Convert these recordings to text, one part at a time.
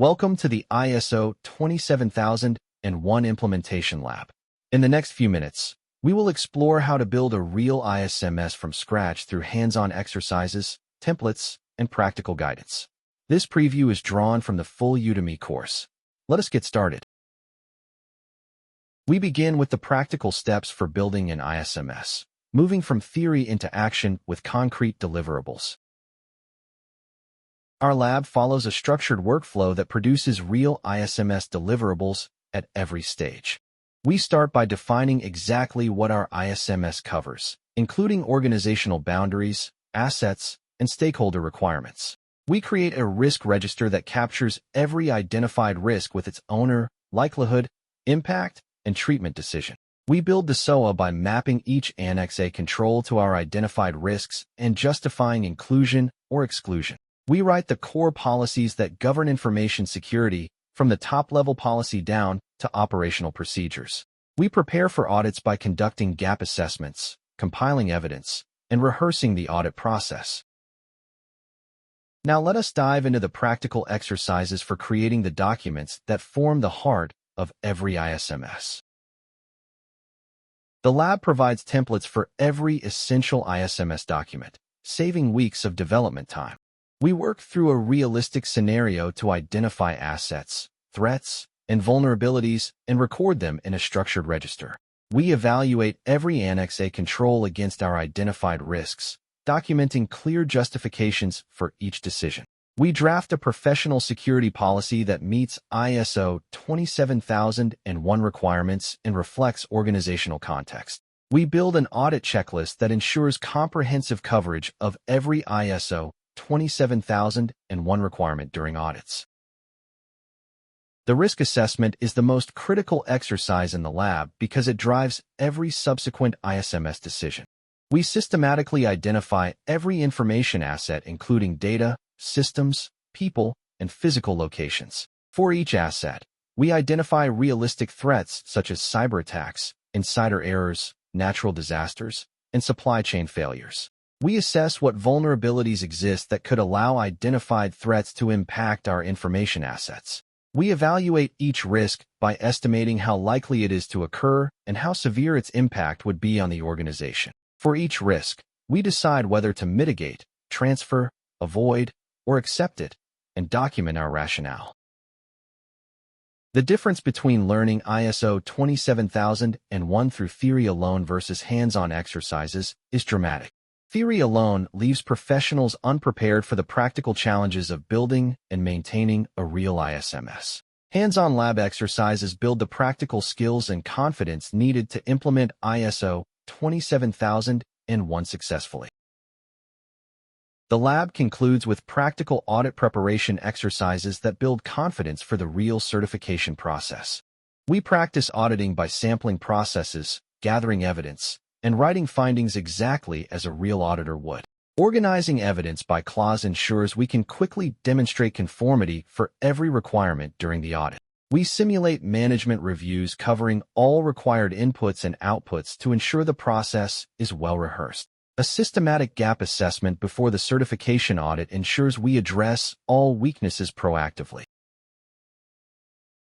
Welcome to the ISO 27001 Implementation Lab. In the next few minutes, we will explore how to build a real ISMS from scratch through hands-on exercises, templates, and practical guidance. This preview is drawn from the full Udemy course. Let us get started. We begin with the practical steps for building an ISMS, moving from theory into action with concrete deliverables. Our lab follows a structured workflow that produces real ISMS deliverables at every stage. We start by defining exactly what our ISMS covers, including organizational boundaries, assets, and stakeholder requirements. We create a risk register that captures every identified risk with its owner, likelihood, impact, and treatment decision. We build the SOA by mapping each Annex A control to our identified risks and justifying inclusion or exclusion. We write the core policies that govern information security from the top-level policy down to operational procedures. We prepare for audits by conducting gap assessments, compiling evidence, and rehearsing the audit process. Now let us dive into the practical exercises for creating the documents that form the heart of every ISMS. The lab provides templates for every essential ISMS document, saving weeks of development time. We work through a realistic scenario to identify assets, threats, and vulnerabilities and record them in a structured register. We evaluate every Annex A control against our identified risks, documenting clear justifications for each decision. We draft a professional security policy that meets ISO 27001 requirements and reflects organizational context. We build an audit checklist that ensures comprehensive coverage of every ISO 27001 requirement during audits. The risk assessment is the most critical exercise in the lab because it drives every subsequent ISMS decision. We systematically identify every information asset, including data, systems, people, and physical locations. For each asset, we identify realistic threats such as cyber attacks, insider errors, natural disasters, and supply chain failures. We assess what vulnerabilities exist that could allow identified threats to impact our information assets. We evaluate each risk by estimating how likely it is to occur and how severe its impact would be on the organization. For each risk, we decide whether to mitigate, transfer, avoid, or accept it, and document our rationale. The difference between learning ISO 27001 through theory alone versus hands-on exercises is dramatic. Theory alone leaves professionals unprepared for the practical challenges of building and maintaining a real ISMS. Hands-on lab exercises build the practical skills and confidence needed to implement ISO 27001 successfully. The lab concludes with practical audit preparation exercises that build confidence for the real certification process. We practice auditing by sampling processes, gathering evidence, and writing findings exactly as a real auditor would. Organizing evidence by clause ensures we can quickly demonstrate conformity for every requirement during the audit. We simulate management reviews covering all required inputs and outputs to ensure the process is well rehearsed. A systematic gap assessment before the certification audit ensures we address all weaknesses proactively.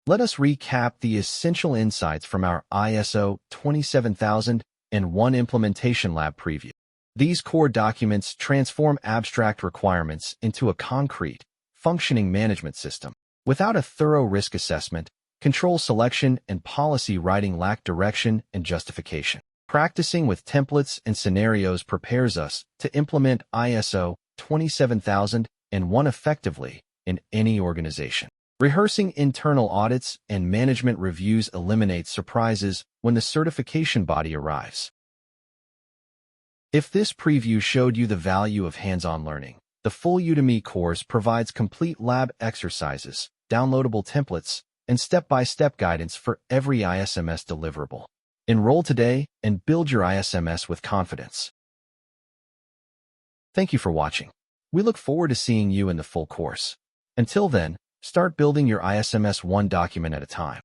Let us recap the essential insights from our ISO 27001 Implementation Lab preview. These core documents transform abstract requirements into a concrete, functioning management system. Without a thorough risk assessment, control selection and policy writing lack direction and justification. Practicing with templates and scenarios prepares us to implement ISO 27001 effectively in any organization. Rehearsing internal audits and management reviews eliminates surprises when the certification body arrives. If this preview showed you the value of hands-on learning, the full Udemy course provides complete lab exercises, downloadable templates, and step-by-step guidance for every ISMS deliverable. Enroll today and build your ISMS with confidence. Thank you for watching. We look forward to seeing you in the full course. Until then, start building your ISMS one document at a time.